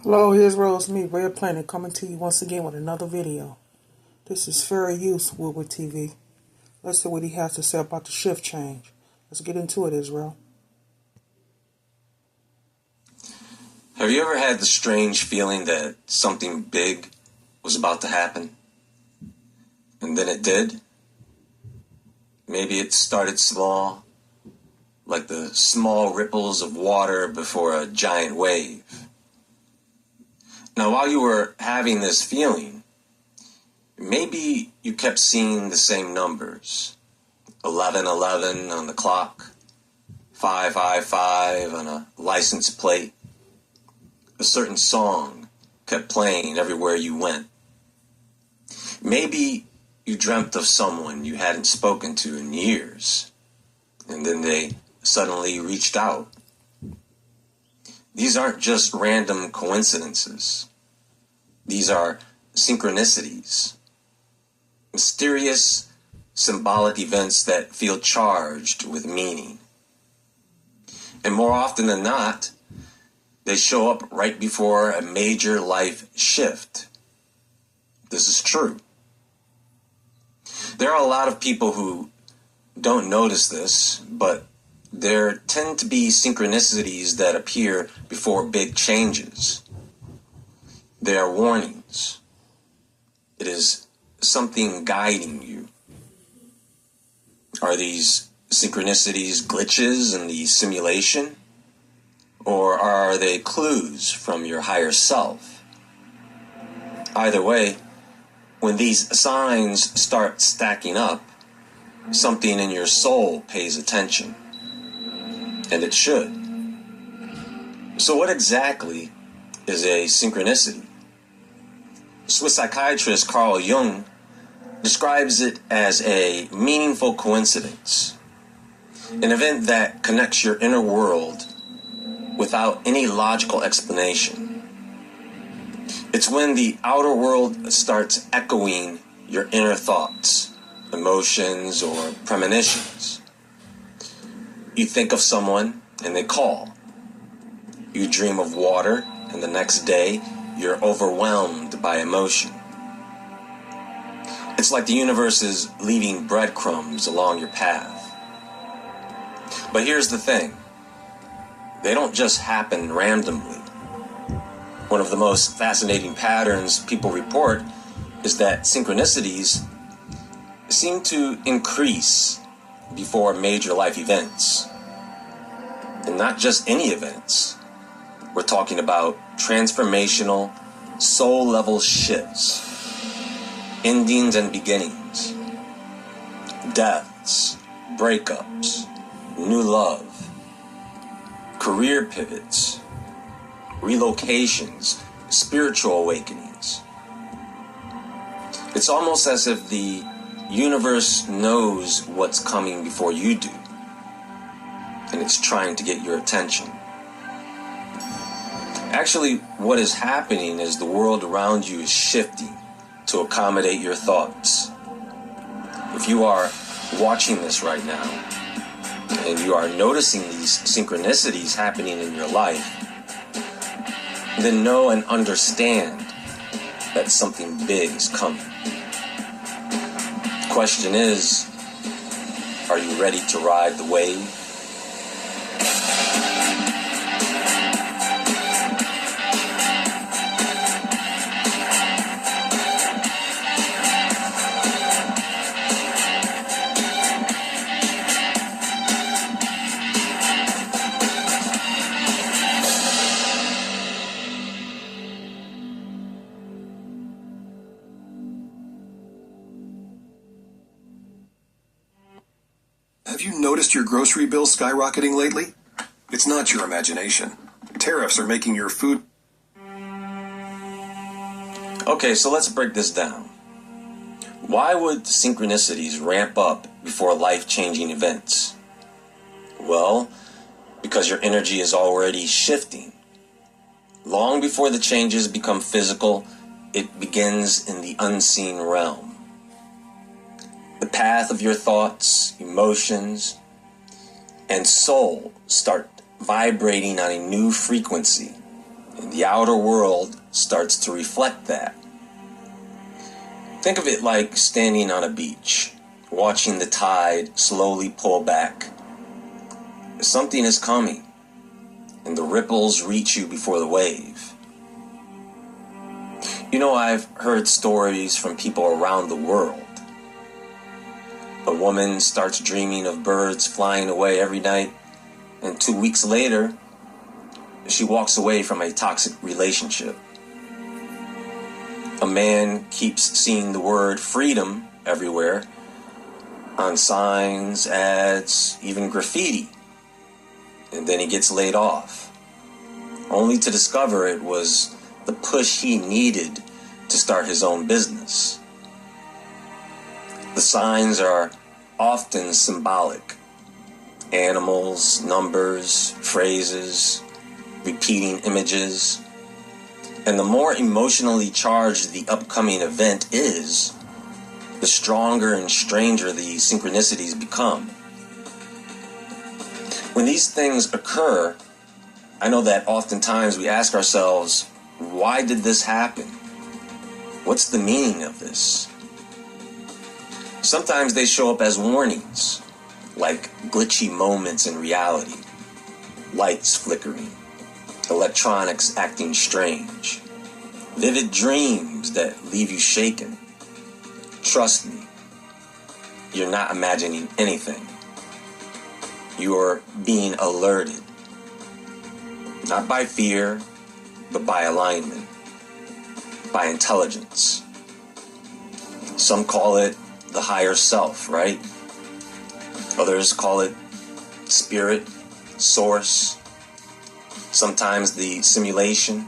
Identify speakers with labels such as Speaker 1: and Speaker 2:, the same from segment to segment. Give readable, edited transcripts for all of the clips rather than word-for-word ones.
Speaker 1: Hello, here's Rose, me, Red Planet, coming to you once again with another video. This is Fair Use Woodward TV. Let's see what he has to say about the shift change. Let's get into it, Israel.
Speaker 2: Have you ever had the strange feeling that something big was about to happen? And then it did? Maybe it started small, like the small ripples of water before a giant wave. Now, while you were having this feeling, maybe you kept seeing the same numbers. 1111 on the clock, 555 on a license plate. A certain song kept playing everywhere you went. Maybe you dreamt of someone you hadn't spoken to in years, and then they suddenly reached out. These aren't just random coincidences. These are synchronicities, mysterious, symbolic events that feel charged with meaning. And more often than not, they show up right before a major life shift. This is true. There are a lot of people who don't notice this, but there tend to be synchronicities that appear before big changes. They are warnings. It is something guiding you. Are these synchronicities glitches in the simulation? Or are they clues from your higher self? Either way, when these signs start stacking up, something in your soul pays attention. And it should. So what exactly is a synchronicity? Swiss psychiatrist Carl Jung describes it as a meaningful coincidence, an event that connects your inner world without any logical explanation. It's when the outer world starts echoing your inner thoughts, emotions, or premonitions. You think of someone and they call. You dream of water and the next day you're overwhelmed by emotion. It's like the universe is leaving breadcrumbs along your path. But here's the thing. They don't just happen randomly. One of the most fascinating patterns people report is that synchronicities seem to increase before major life events. And not just any events. We're talking about transformational, soul-level shifts, endings and beginnings, deaths, breakups, new love, career pivots, relocations, spiritual awakenings. It's almost as if the universe knows what's coming before you do, and it's trying to get your attention. Actually, what is happening is the world around you is shifting to accommodate your thoughts. If you are watching this right now, and you are noticing these synchronicities happening in your life, then know and understand that something big is coming. The question is, are you ready to ride the wave?
Speaker 3: Have you noticed your grocery bill skyrocketing lately? It's not your imagination. Tariffs are making your food...
Speaker 2: Okay, so let's break this down. Why would synchronicities ramp up before life-changing events? Well, because your energy is already shifting. Long before the changes become physical, it begins in the unseen realm. The path of your thoughts, emotions, and soul start vibrating on a new frequency, and the outer world starts to reflect that. Think of it like standing on a beach, watching the tide slowly pull back. Something is coming, and the ripples reach you before the wave. You know, I've heard stories from people around the world. A woman starts dreaming of birds flying away every night, and 2 weeks later, she walks away from a toxic relationship. A man keeps seeing the word freedom everywhere, on signs, ads, even graffiti, and then he gets laid off, only to discover it was the push he needed to start his own business. The signs are often symbolic. Animals, numbers, phrases, repeating images. And the more emotionally charged the upcoming event is, the stronger and stranger the synchronicities become. When these things occur, I know that oftentimes we ask ourselves, why did this happen? What's the meaning of this? Sometimes they show up as warnings, like glitchy moments in reality, lights flickering, electronics acting strange, vivid dreams that leave you shaken. Trust me, you're not imagining anything. You're being alerted, not by fear, but by alignment, by intelligence. Some call it the higher self, right? Others call it spirit, source, sometimes the simulation.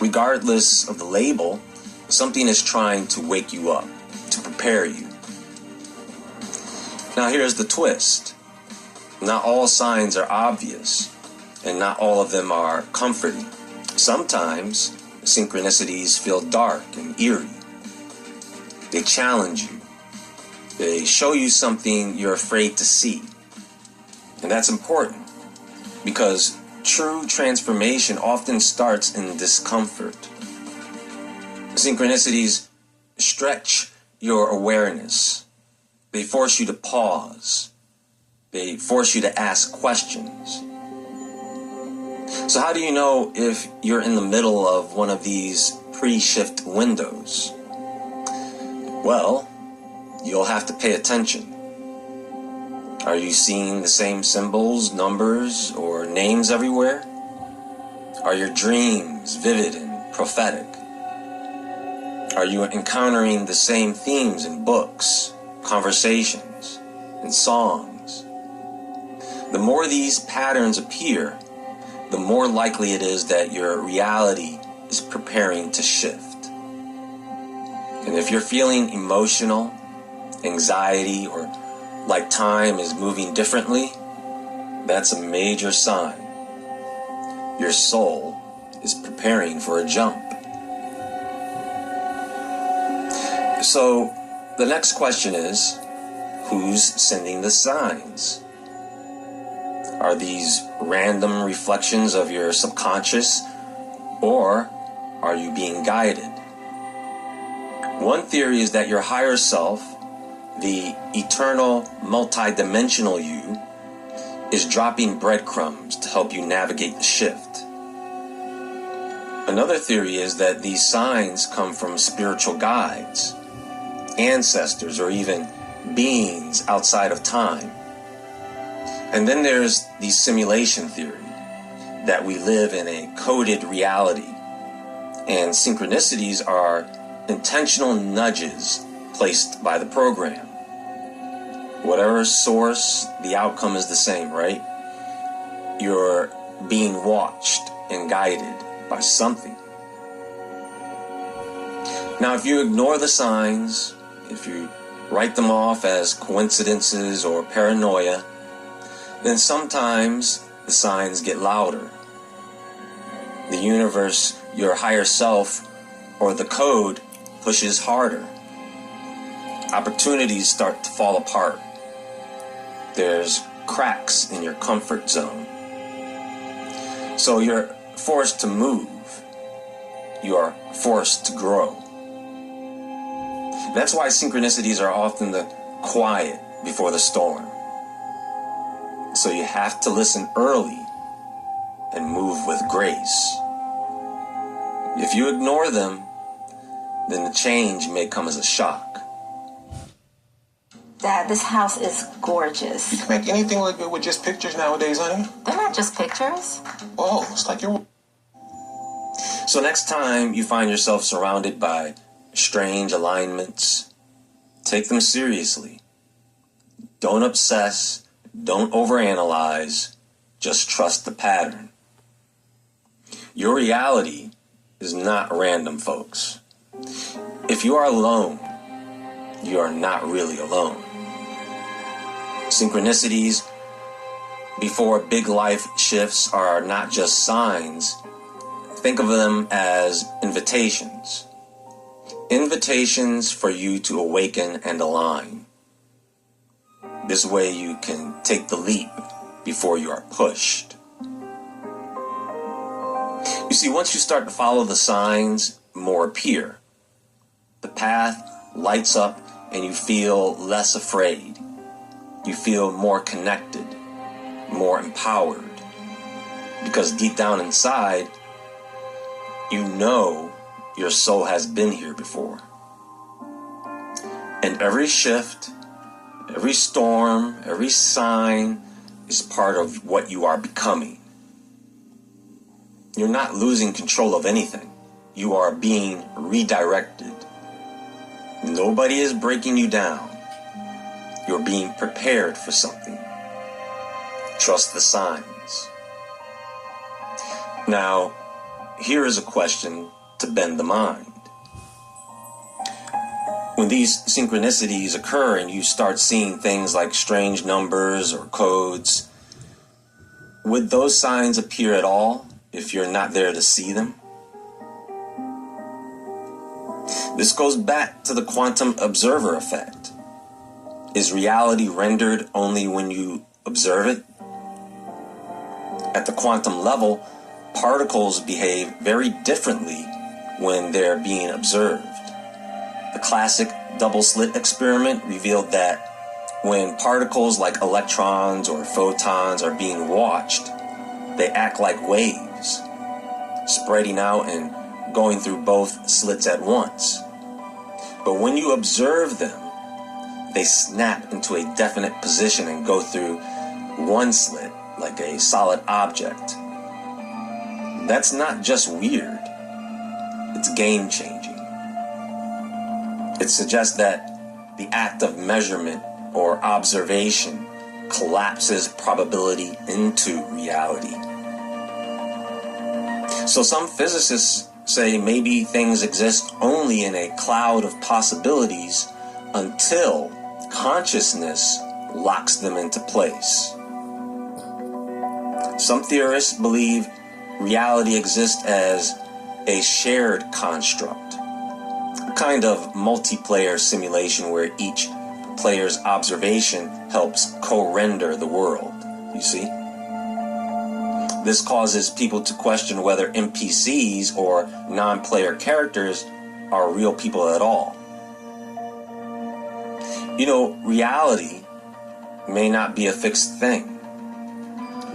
Speaker 2: Regardless of the label, something is trying to wake you up, to prepare you. Now here's the twist. Not all signs are obvious, and not all of them are comforting. Sometimes synchronicities feel dark and eerie. They challenge you. They show you something you're afraid to see. And that's important, because true transformation often starts in discomfort. Synchronicities stretch your awareness. They force you to pause. They force you to ask questions. So how do you know if you're in the middle of one of these pre-shift windows? Well, you'll have to pay attention. Are you seeing the same symbols, numbers, or names everywhere? Are your dreams vivid and prophetic? Are you encountering the same themes in books, conversations, and songs? The more these patterns appear, the more likely it is that your reality is preparing to shift. And if you're feeling emotional, anxiety, or like time is moving differently, that's a major sign. Your soul is preparing for a jump. So the next question is, who's sending the signs? Are these random reflections of your subconscious, or are you being guided? One theory is that your higher self, the eternal multidimensional you, is dropping breadcrumbs to help you navigate the shift. Another theory is that these signs come from spiritual guides, ancestors, or even beings outside of time. And then there's the simulation theory, that we live in a coded reality, and synchronicities are intentional nudges placed by the program. Whatever source, the outcome is the same, right? You're being watched and guided by something. Now, if you ignore the signs, if you write them off as coincidences or paranoia, then sometimes the signs get louder. The universe, your higher self, or the code pushes harder. Opportunities start to fall apart. There's cracks in your comfort zone. So your forced to move. You are forced to grow. That's why synchronicities are often the quiet before the storm. So you have to listen early and move with grace. If you ignore them, then the change may come as a shock.
Speaker 4: Dad, this house is gorgeous.
Speaker 5: You can make anything look good with just pictures nowadays, honey.
Speaker 4: They're not just pictures.
Speaker 5: Oh, it's like you're...
Speaker 2: So next time you find yourself surrounded by strange alignments, take them seriously. Don't obsess, don't overanalyze, just trust the pattern. Your reality is not random, folks. If you are alone, you are not really alone. Synchronicities before big life shifts are not just signs. Think of them as invitations. Invitations for you to awaken and align. This way you can take the leap before you are pushed. You see, once you start to follow the signs, more appear. The path lights up and you feel less afraid. You feel more connected, more empowered. Because deep down inside, you know your soul has been here before. And every shift, every storm, every sign is part of what you are becoming. You're not losing control of anything. You are being redirected. Nobody is breaking you down. You're being prepared for something. Trust the signs. Now, here is a question to bend the mind. When these synchronicities occur and you start seeing things like strange numbers or codes, would those signs appear at all if you're not there to see them? This goes back to the quantum observer effect. Is reality rendered only when you observe it? At the quantum level, particles behave very differently when they're being observed. The classic double slit experiment revealed that when particles like electrons or photons are being watched, they act like waves, spreading out and going through both slits at once. But when you observe them, they snap into a definite position and go through one slit like a solid object. That's not just weird, it's game-changing. It suggests that the act of measurement or observation collapses probability into reality. So some physicists say maybe things exist only in a cloud of possibilities until consciousness locks them into place. Some theorists believe reality exists as a shared construct, a kind of multiplayer simulation where each player's observation helps co-render the world, you see? This causes people to question whether NPCs or non-player characters are real people at all. You know, reality may not be a fixed thing,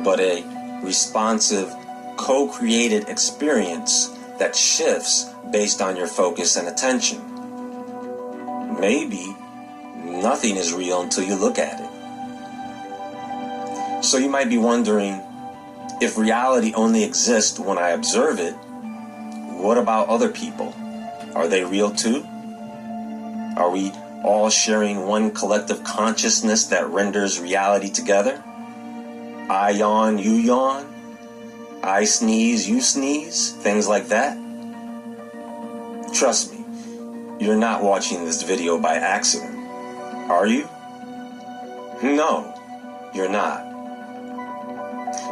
Speaker 2: but a responsive, co-created experience that shifts based on your focus and attention. Maybe nothing is real until you look at it. So you might be wondering, if reality only exists when I observe it, what about other people? Are they real too? Are we all sharing one collective consciousness that renders reality together? I yawn, you yawn. I sneeze, you sneeze. Things like that. Trust me, you're not watching this video by accident. Are you? No, you're not.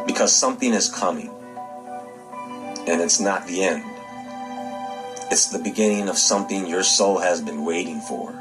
Speaker 2: Because something is coming. And it's not the end. It's the beginning of something your soul has been waiting for.